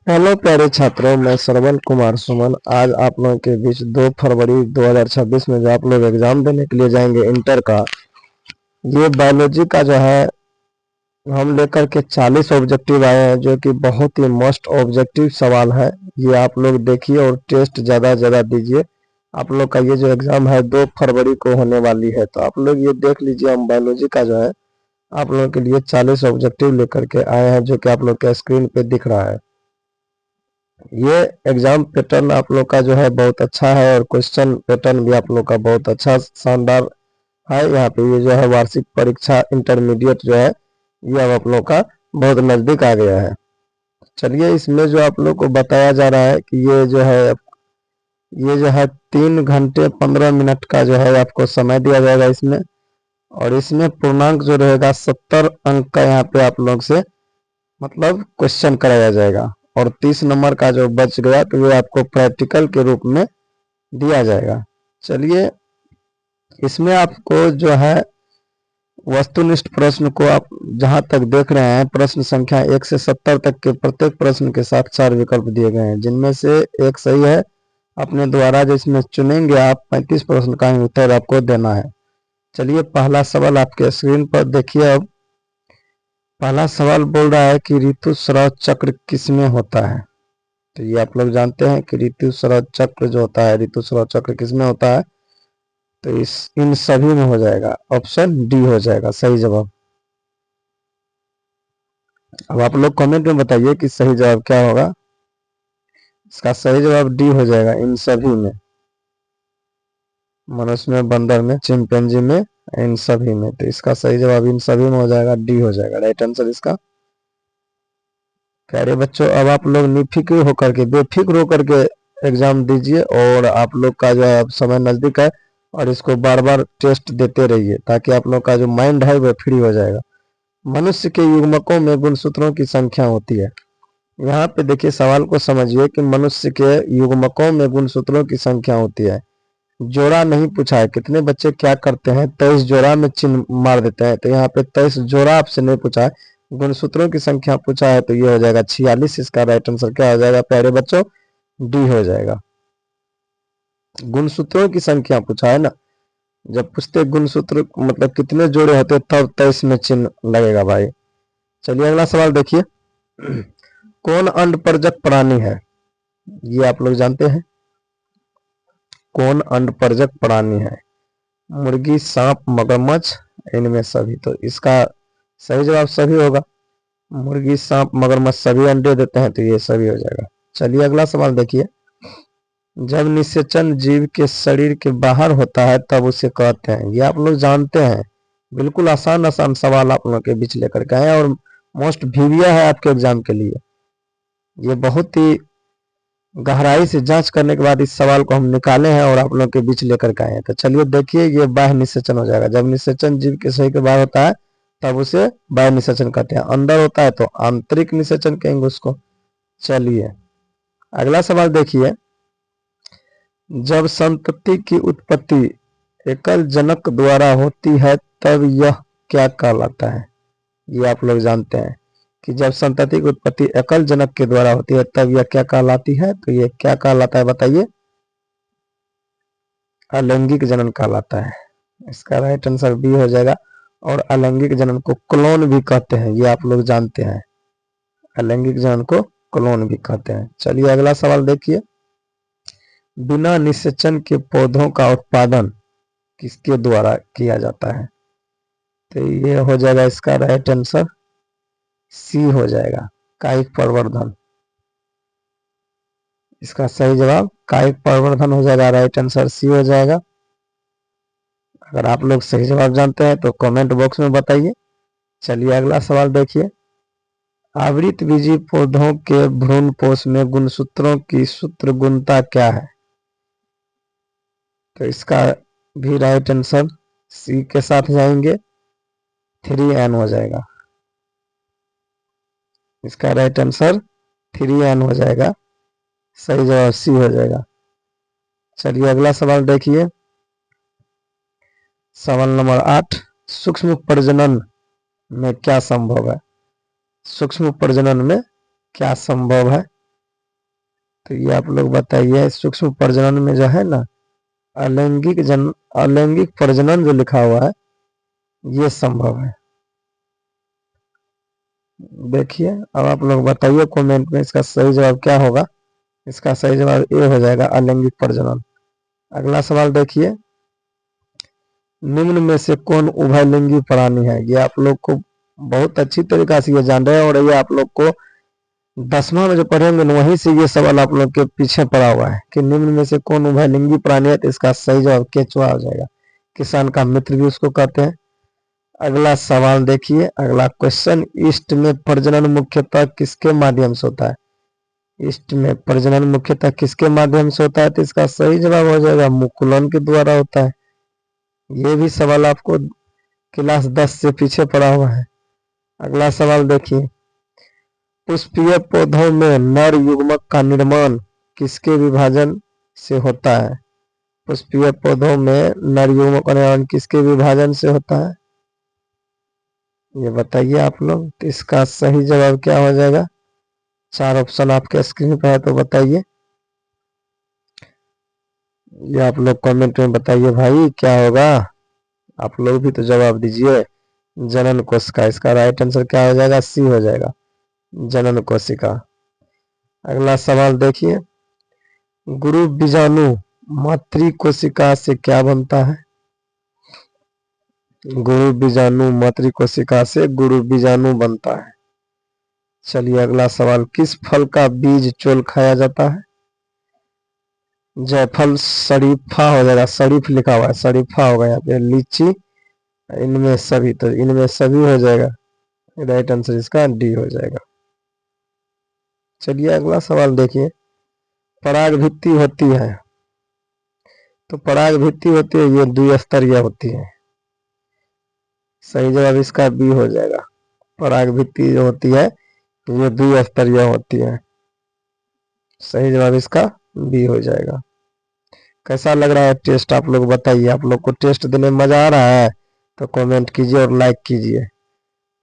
Hello प्यारे छात्रों, मैं श्रवण कुमार सुमन आज आप लोगों के बीच 2 फरवरी 2026 में जो आप लोग एग्जाम देने के लिए जाएंगे इंटर का, ये बायोलॉजी का जो है हम लेकर के 40 ऑब्जेक्टिव आए हैं, जो कि बहुत ही मोस्ट ऑब्जेक्टिव सवाल है। ये आप लोग देखिए और टेस्ट ज़्यादा ज़्यादा दीजिए। आप लोग का ये जो एग्ज़ाम है 2 फरवरी को होने वाली है, तो आप लोग ये देख लीजिए। हम बायोलॉजी का जो है आप लोगों के लिए 40 ऑब्जेक्टिव लेकर के आए हैं, जो कि आप लोग के स्क्रीन पे दिख रहा है। ये एग्जाम पैटर्न आप लोग का जो है बहुत अच्छा है और क्वेश्चन पैटर्न भी आप लोग का बहुत अच्छा शानदार है। यहाँ पे ये जो है वार्षिक परीक्षा इंटरमीडिएट जो है ये अब आप लोग का बहुत नज़दीक आ गया है। चलिए, इसमें जो आप लोग को बताया जा रहा है कि ये जो है 3 घंटे 15 मिनट का जो है आपको समय दिया जाएगा इसमें। और इसमें पूर्णांक जो रहेगा 70 अंक का यहाँ पे आप लोग से मतलब क्वेश्चन कराया जाएगा। और 30 नंबर का जो बच गया तो वो आपको प्रैक्टिकल के रूप में दिया जाएगा। चलिए, इसमें आपको जो है वस्तुनिष्ठ प्रश्न को आप जहां तक देख रहे हैं, प्रश्न संख्या 1 से 70 तक के प्रत्येक प्रश्न के साथ 4 विकल्प दिए गए हैं, जिनमें से एक सही है। अपने द्वारा जिसमें चुनेंगे आप 35 प्रश्न का ही उत्तर आपको देना है। चलिए, पहला सवाल आपके स्क्रीन पर देखिए। अब पहला सवाल बोल रहा है कि ऋतुस्राव चक्र किसमें होता है। तो ये आप लोग जानते हैं कि ऋतुस्राव चक्र जो होता है, ऋतुस्राव चक्र किसमें होता है, तो इन सभी में हो जाएगा। ऑप्शन डी हो जाएगा सही जवाब। अब आप लोग कमेंट में बताइए कि सही जवाब क्या होगा। इसका सही जवाब डी हो जाएगा, इन सभी में। मनुष्य में, बंदर में, चिंपैंजी में, इन सभी में। तो इसका सही जवाब इन सभी में हो जाएगा, डी हो जाएगा राइट आंसर इसका। प्यारे बच्चों, अब आप लोग निफिक्र होकर के, बेफिक्र होकर के एग्जाम दीजिए। और आप लोग का जो है अब समय नज़दीक है और इसको बार बार टेस्ट देते रहिए, ताकि आप लोग का जो माइंड है वह फ्री हो जाएगा। मनुष्य के युग्मकों में गुणसूत्रों की संख्या होती है। यहाँ पे देखिए, सवाल को समझिए कि मनुष्य के युग्मकों में गुणसूत्रों की संख्या होती है। जोड़ा नहीं पूछा है। कितने बच्चे क्या करते हैं, 23 जोड़ा में चिन्ह मार देते हैं। तो यहाँ पे 23 जोड़ा आपसे नहीं पूछा है, गुणसूत्रों की संख्या पूछा है। तो ये हो जाएगा 46। इसका राइट आंसर क्या हो जाएगा प्यारे बच्चों, डी हो जाएगा। गुणसूत्रों की संख्या पूछा है ना, जब पूछते गुणसूत्र मतलब कितने जोड़े होते तब 23 में चिन्ह लगेगा भाई। चलिए, अगला सवाल देखिए। कौन अंडपरजक प्राणी है, ये आप लोग जानते हैं। कौन अंडपरजक प्राणी है, मुर्गी, सांप, मगरमच्छ, इनमें सभी। तो इसका सही जवाब सभी होगा। मुर्गी, सांप, मगरमच्छ सभी अंडे देते हैं, तो ये सभी हो जाएगा। चलिए, अगला सवाल देखिए। जब निषेचन जीव के शरीर के बाहर होता है तब उसे कहते हैं। ये आप लोग जानते हैं। बिल्कुल आसान आसान सवाल आप लोग के बीच लेकर के आए और मोस्ट वीविया है आपके एग्जाम के लिए। ये बहुत ही गहराई से जांच करने के बाद इस सवाल को हम निकाले हैं और आप लोग के बीच लेकर के आए हैं। तो चलिए देखिए, ये बाह्य निषेचन हो जाएगा। जब निषेचन जीव के शरीर के बाहर होता है तब उसे बाह्य निषेचन कहते हैं। अंदर होता है तो आंतरिक निषेचन कहेंगे उसको। चलिए, अगला सवाल देखिए। जब संतति की उत्पत्ति एकल जनक द्वारा होती है तब यह क्या कहलाता है। ये आप लोग जानते हैं कि जब संतति की उत्पत्ति एकल जनक के द्वारा होती है तब यह क्या कहलाती है। तो ये क्या कहलाता है बताइए, अलैंगिक जनन कहलाता है। इसका राइट आंसर बी हो जाएगा। और अलैंगिक जनन को क्लोन भी कहते हैं, ये आप लोग जानते हैं। अलैंगिक जनन को क्लोन भी कहते हैं। चलिए, अगला सवाल देखिए। बिना निषेचन के पौधों का उत्पादन किसके द्वारा किया जाता है। तो ये हो जाएगा इसका राइट आंसर सी हो जाएगा, कायिक प्रवर्धन। इसका सही जवाब कायिक प्रवर्धन हो जाएगा, राइट आंसर सी हो जाएगा। अगर आप लोग सही जवाब जानते हैं तो कमेंट बॉक्स में बताइए। चलिए, अगला सवाल देखिए। आवृतबीजी पौधों के भ्रूणपोष में गुणसूत्रों की सूत्र गुणता क्या है। तो इसका भी राइट आंसर सी के साथ जाएंगे, 3n हो जाएगा। इसका राइट आंसर 3n हो जाएगा, सही जवाब सी हो जाएगा। चलिए, अगला सवाल देखिए। सवाल नंबर 8। सूक्ष्म प्रजनन में क्या संभव है। सूक्ष्म प्रजनन में क्या संभव है। तो ये आप लोग बताइए, सूक्ष्म प्रजनन में जो है ना अलैंगिक प्रजनन जो लिखा हुआ है ये संभव है। देखिए अब आप लोग बताइए कमेंट में इसका सही जवाब क्या होगा। इसका सही जवाब ए हो जाएगा, अलैंगिक प्रजनन। अगला सवाल देखिए, निम्न में से कौन उभयलिंगी प्राणी है। ये आप लोग को बहुत अच्छी तरीका से ये जान रहे हैं, और ये आप लोग को 10वां में जो पढ़ेंगे ना वहीं से ये सवाल आप लोग के पीछे पड़ा हुआ है कि निम्न में से कौन उभयलिंगी प्राणी है। तो इसका सही जवाब केचुआ हो जाएगा। किसान का मित्र भी उसको कहते हैं। अगला सवाल देखिए, अगला क्वेश्चन, ईस्ट में प्रजनन मुख्यतः किसके माध्यम से होता है। ईस्ट में प्रजनन मुख्यतः किसके माध्यम से होता है। तो इसका सही जवाब हो जाएगा मुकुलन के द्वारा होता है। ये भी सवाल आपको क्लास 10 से पीछे पड़ा हुआ है। अगला सवाल देखिए, पुष्पीय पौधों में नर युग्मक का निर्माण किसके विभाजन से होता है। पुष्पीय पौधों में नर युग्मक का निर्माण किसके विभाजन से होता है, ये बताइए आप लोग। तो इसका सही जवाब क्या हो जाएगा। 4 ऑप्शन आपके स्क्रीन पर है, तो बताइए। ये आप लोग कमेंट में बताइए भाई क्या होगा। आप लोग भी तो जवाब दीजिए। जनन कोशिका, इसका राइट आंसर क्या हो जाएगा, सी हो जाएगा, जनन कोशिका। अगला सवाल देखिए, गुरु बीजाणु मातृ कोशिका से क्या बनता है। गुरु बीजाणु मातृ कोशिका से गुरु बीजाणु बनता है। चलिए अगला सवाल, किस फल का बीज चोल खाया जाता है। जायफल, शरीफा हो जाएगा, शरीफ लिखा हुआ है, शरीफा होगा यहाँ पे, लीची, इनमें सभी, तो इनमें सभी हो जाएगा। राइट आंसर इसका डी हो जाएगा। चलिए अगला सवाल देखिए, पराग भित्ति होती है। तो पराग भित्ति होती है, ये द्विस्तरीय होती है। सही जवाब इसका बी हो जाएगा। पराग भित्ति जो होती है ये द्विस्तरीय होती है। सही जवाब इसका बी हो जाएगा। कैसा लग रहा है टेस्ट, आप लोग बताइए। आप लोग को टेस्ट देने में मजा आ रहा है तो कमेंट कीजिए और लाइक कीजिए।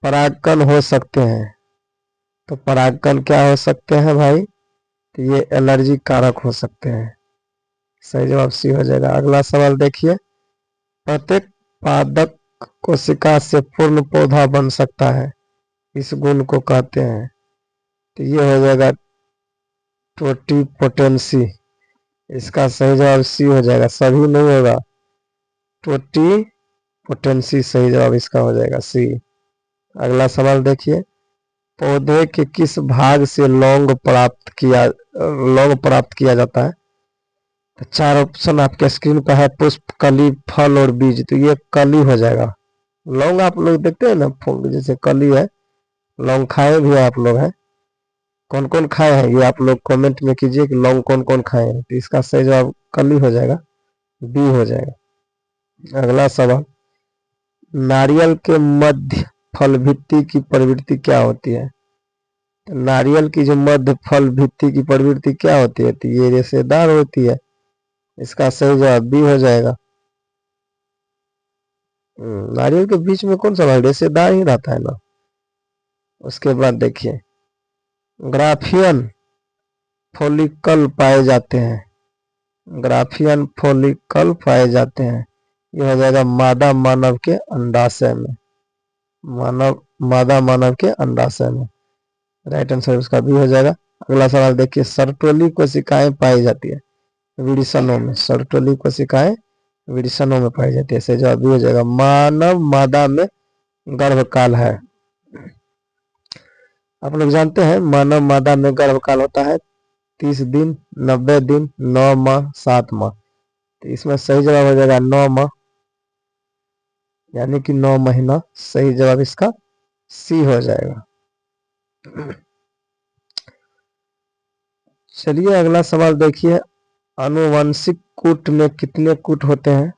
परागकण हो सकते हैं, तो परागकण क्या हो सकते हैं भाई, तो ये एलर्जी कारक हो सकते हैं। सही जवाब सी हो जाएगा। अगला सवाल देखिए, प्रत्येक पादप कोशिका से पूर्ण पौधा बन सकता है, इस गुण को कहते हैं। तो ये हो जाएगा टोटीपोटेंसी। इसका सही जवाब सी हो जाएगा, सभी नहीं होगा, टोटीपोटेंसी सही जवाब इसका हो जाएगा सी। अगला सवाल देखिए, पौधे के किस भाग से लौंग प्राप्त किया जाता है। तो 4 ऑप्शन आपके स्क्रीन पर है, पुष्प, कली, फल और बीज। तो ये कली हो जाएगा। लौंग आप लोग देखते हैं ना, जैसे कली है, लौंग खाए भी आप लोग हैं। कौन कौन खाए हैं ये आप लोग कमेंट में कीजिए कि लौंग कौन कौन खाए हैं। तो इसका सही जवाब कली हो जाएगा, बी हो जाएगा। अगला सवाल, नारियल के मध्य फल भित्ति की प्रवृत्ति क्या होती है। तो नारियल की जो मध्य फल भित्ति की प्रवृत्ति क्या होती है, तो ये रेशेदार होती है। इसका सही जवाब बी हो जाएगा। नारियल के बीच में कौन सा भाग रेशेदार ही रहता है ना। उसके बाद देखिए, ग्राफियन फॉलिकल पाए जाते हैं, ग्राफियन फॉलिकल पाए जाते हैं। यह हो जाएगा मादा मानव के अंडाशय में, मादा मानव के अंडाशय में। राइट आंसर उसका भी हो जाएगा। अगला सवाल देखिए, सर्टोली कोशिकाएं पाई जाती है विडिसनों में, सर्टोली कोशिकाएं विडिसनों में पाई जाती है। सही जवाब भी हो जाएगा। मानव मादा में गर्भकाल है। आप लोग जानते हैं मानव मादा में गर्भकाल होता है 30 दिन, 90 दिन, 9 माह, 7 माह। तो इसमें सही जवाब हो जाएगा 9 माह, यानी कि 9 महीना। सही जवाब इसका सी हो जाएगा। चलिए अगला सवाल देखिए, आनुवंशिक कूट में कितने कूट होते हैं।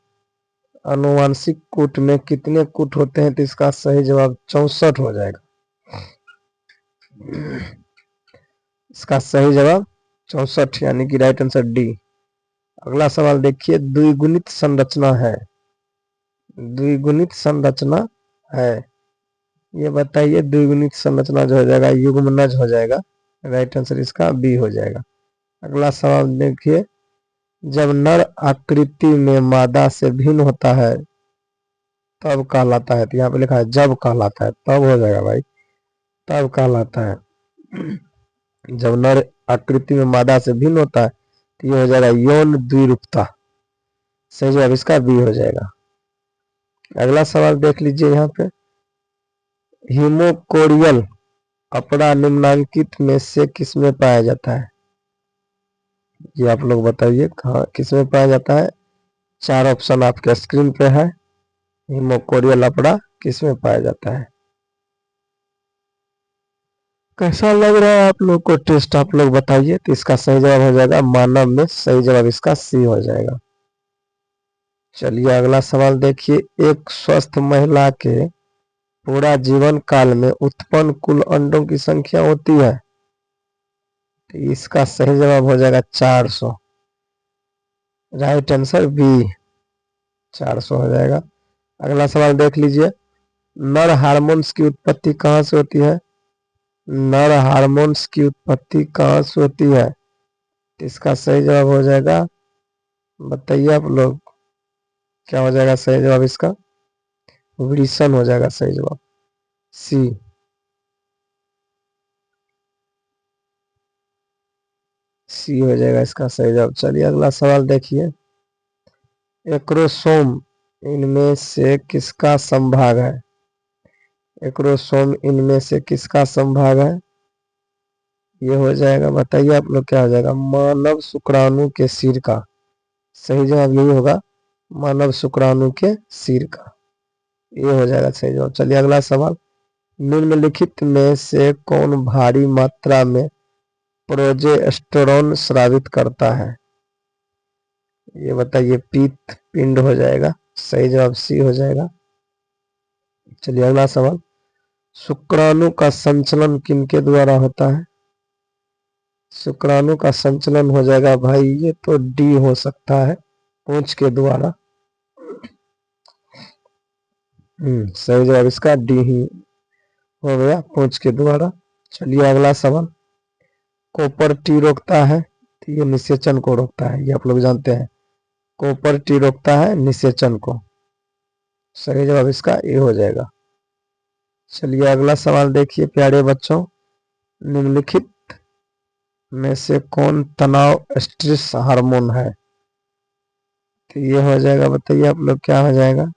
आनुवंशिक कूट में कितने कूट होते हैं, तो इसका सही जवाब 64 हो जाएगा। इसका सही जवाब 64, यानी कि राइट आंसर डी। अगला सवाल देखिए, द्विगुणित संरचना है, द्विगुणित संरचना है, ये बताइए। द्विगुणित संरचना जो हो जाएगा युग्मनज हो जाएगा। राइट आंसर इसका बी हो जाएगा। अगला सवाल देखिए, जब नर आकृति में मादा से भिन्न होता है तब कहलाता है। तो यहाँ पे लिखा है जब कहलाता है, तब हो जाएगा भाई, तब कहलाता है। जब नर आकृति में मादा से भिन्न होता है तो ये हो जाएगा यौन द्विरूपता। सही जवाब इसका बी हो जाएगा। अगला सवाल देख लीजिए यहाँ पे, हीमोकोरियल अपरा निम्नलिखित में से किसमें पाया जाता है? ये आप लोग बताइए, कहाँ किसमें पाया जाता है? 4 ऑप्शन आपके स्क्रीन पे है। हीमोकोरियल अपरा किसमें पाया जाता है? कैसा लग रहा है आप लोग को टेस्ट, आप लोग बताइए। तो इसका सही जवाब हो जाएगा मानव में। सही जवाब इसका सी हो जाएगा। चलिए अगला सवाल देखिए, एक स्वस्थ महिला के पूरा जीवन काल में उत्पन्न कुल अंडों की संख्या होती है? तो इसका सही जवाब हो जाएगा 400। राइट आंसर बी, 400 हो जाएगा। अगला सवाल देख लीजिए, नर हार्मोन्स की उत्पत्ति कहाँ से होती है? नर हार्मोन्स की उत्पत्ति कहाँ से होती है? तो इसका सही जवाब हो जाएगा, बताइए आप लोग, क्या हो जाएगा सही जवाब इसका? वृषण हो जाएगा सही जवाब, सी। सी हो जाएगा इसका सही जवाब। चलिए अगला सवाल देखिए, एक्रोसोम इनमें से किसका संभाग है? एक्रोसोम इनमें से किसका संभाग है? ये हो जाएगा, बताइए आप लोग, क्या हो जाएगा? मानव शुक्राणु के सिर का। सही जवाब यही होगा, मानव शुक्राणु के सिर का। ये हो जाएगा सही जवाब। चलिए अगला सवाल, निम्नलिखित में से कौन भारी मात्रा में प्रोजेस्टेरोन स्रावित करता है? ये बताइए, पित्त पिंड हो जाएगा। सही जवाब सी हो जाएगा। चलिए अगला सवाल, शुक्राणु का संचलन किनके द्वारा होता है? शुक्राणु का संचलन हो जाएगा भाई, ये तो डी हो सकता है, पूंछ के द्वारा। सही जवाब इसका डी ही हो गया, पूंछ के द्वारा। चलिए अगला सवाल, कॉपर टी रोकता है, तो ये निषेचन को रोकता है, ये आप लोग जानते हैं। कॉपर टी रोकता है निषेचन को। सही जवाब इसका ए हो जाएगा। चलिए अगला सवाल देखिए प्यारे बच्चों, निम्नलिखित में से कौन तनाव स्ट्रेस हार्मोन है? तो ये हो जाएगा, बताइए आप लोग, क्या हो जाएगा?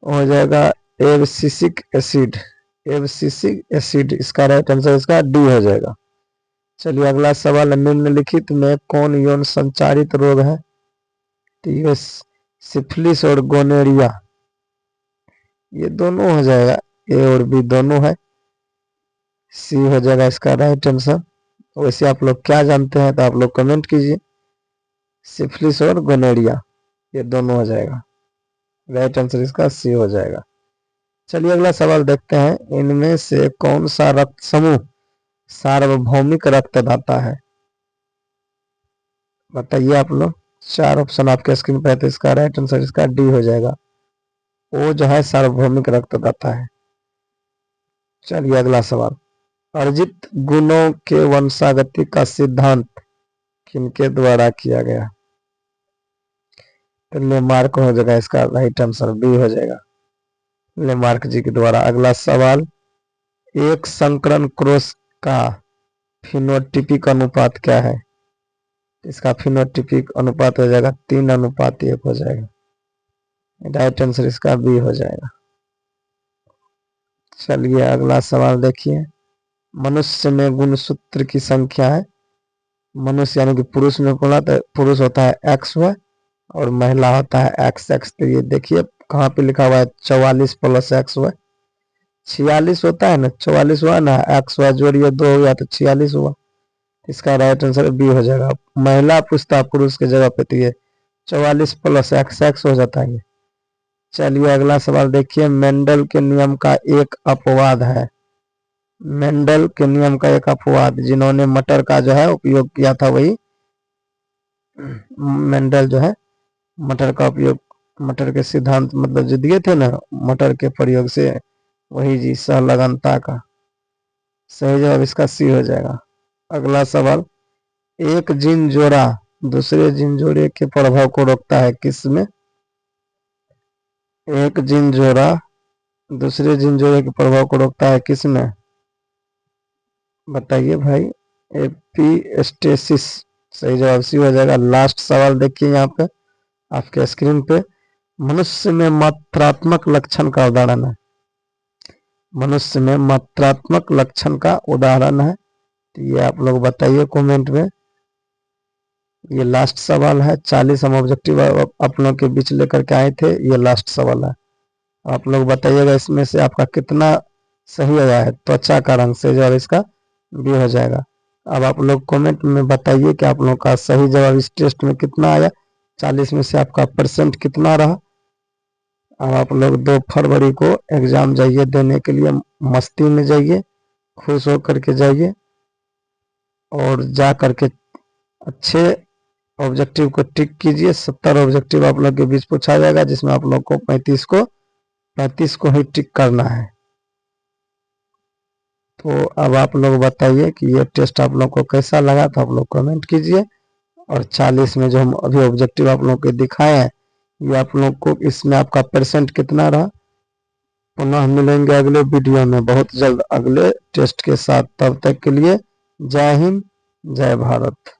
हो जाएगा एब्सिसिक एसिड। एब्सिसिक एसिड इसका राइट आंसर इसका डी हो जाएगा। चलिए अगला सवाल, निम्नलिखित में कौन यौन संचारित रोग है? तो ये सिफिलिस और गोनेरिया, ये दोनों हो जाएगा, ए और बी दोनों है। सी हो जाएगा इसका राइट आंसर। वैसे आप लोग क्या जानते हैं तो आप लोग कमेंट कीजिए। सिफिलिस और गोनेरिया ये दोनों हो जाएगा, राइट आंसर इसका सी हो जाएगा। चलिए अगला सवाल देखते हैं, इनमें से कौन सा रक्त समूह सार्वभौमिक रक्तदाता है? बताइए आप लोग, 4 ऑप्शन आपके स्क्रीन पर है, तो इसका राइट आंसर इसका डी हो जाएगा, वो जो है सार्वभौमिक रक्तदाता है। चलिए अगला सवाल, अर्जित गुणों के वंशागति का सिद्धांत किनके द्वारा किया गया? तो लेमार्क हो जाएगा इसका राइट आंसर, बी हो जाएगा, लेमार्क जी के द्वारा। अगला सवाल, एक संकरण क्रॉस का फिनोटिपिक अनुपात क्या है? इसका फिनोटिपिक अनुपात हो जाएगा 3:1 हो जाएगा, राइट आंसर इसका बी हो जाएगा। चलिए अगला सवाल देखिए, मनुष्य में गुणसूत्र की संख्या है, मनुष्य यानी कि पुरुष में बोला तो पुरुष होता है XY और महिला होता है XX। तो ये देखिए कहाँ पे लिखा हुआ है 44 + XY, 46 होता है ना, 44 हुआ ना, XY जोड़िए 2 हो गया तो 46 हुआ। इसका राइट आंसर बी हो जाएगा। महिला पूछता पुरुष के जगह पे तो ये 44 + XX हो जाता है। चलिए अगला सवाल देखिए, मेंडल के नियम का एक अपवाद है। मेंडल के नियम का एक अपवाद, जिन्होंने मटर का जो है उपयोग किया था वही मेंडल जो है मटर का उपयोग, मटर के सिद्धांत मतलब जो दिए थे ना मटर के प्रयोग से, वही जी सहलगनता का। सही जवाब इसका सी हो जाएगा। अगला सवाल, एक जीन जोड़ा दूसरे जीन जोड़े के प्रभाव को रोकता है किसमें? एक जीन जोड़ा दूसरे जीन जोड़े के प्रभाव को रोकता है किसमें? बताइए भाई। एपिस्टेसिस। सही जवाब सी हो जाएगा। लास्ट सवाल देखिए यहाँ पे आपके स्क्रीन पे, मनुष्य में मात्रात्मक लक्षण का उदाहरण है। मनुष्य में मात्रात्मक लक्षण का उदाहरण है, तो ये आप लोग बताइए कमेंट में। ये लास्ट सवाल है। 40 हम ऑब्जेक्टिव आप लोग के बीच लेकर के आए थे। ये लास्ट सवाल है, आप लोग बताइएगा इसमें से आपका कितना सही आया है। त्वचा का रंग से जवाब इसका बी हो जाएगा। अब आप लोग कमेंट में बताइए कि आप लोग का सही जवाब इस टेस्ट में कितना आया, 40 में से आपका परसेंट कितना रहा। अब आप लोग 2 फरवरी को एग्जाम जाइए देने के लिए, मस्ती में जाइए, खुश होकर के जाइए और जा करके अच्छे ऑब्जेक्टिव को टिक कीजिए। 70 ऑब्जेक्टिव आप लोग के बीच पूछा जाएगा, जिसमें आप लोग को 35 को ही टिक करना है। तो अब आप लोग बताइए कि ये टेस्ट आप लोग को कैसा लगा, तो आप लोग कमेंट कीजिए। और 40 में जो हम अभी ऑब्जेक्टिव आप लोग को दिखाए हैं, ये आप लोग को इसमें आपका परसेंट कितना रहा। पुनः मिलेंगे अगले वीडियो में बहुत जल्द अगले टेस्ट के साथ। तब तक के लिए जय हिंद, जय भारत।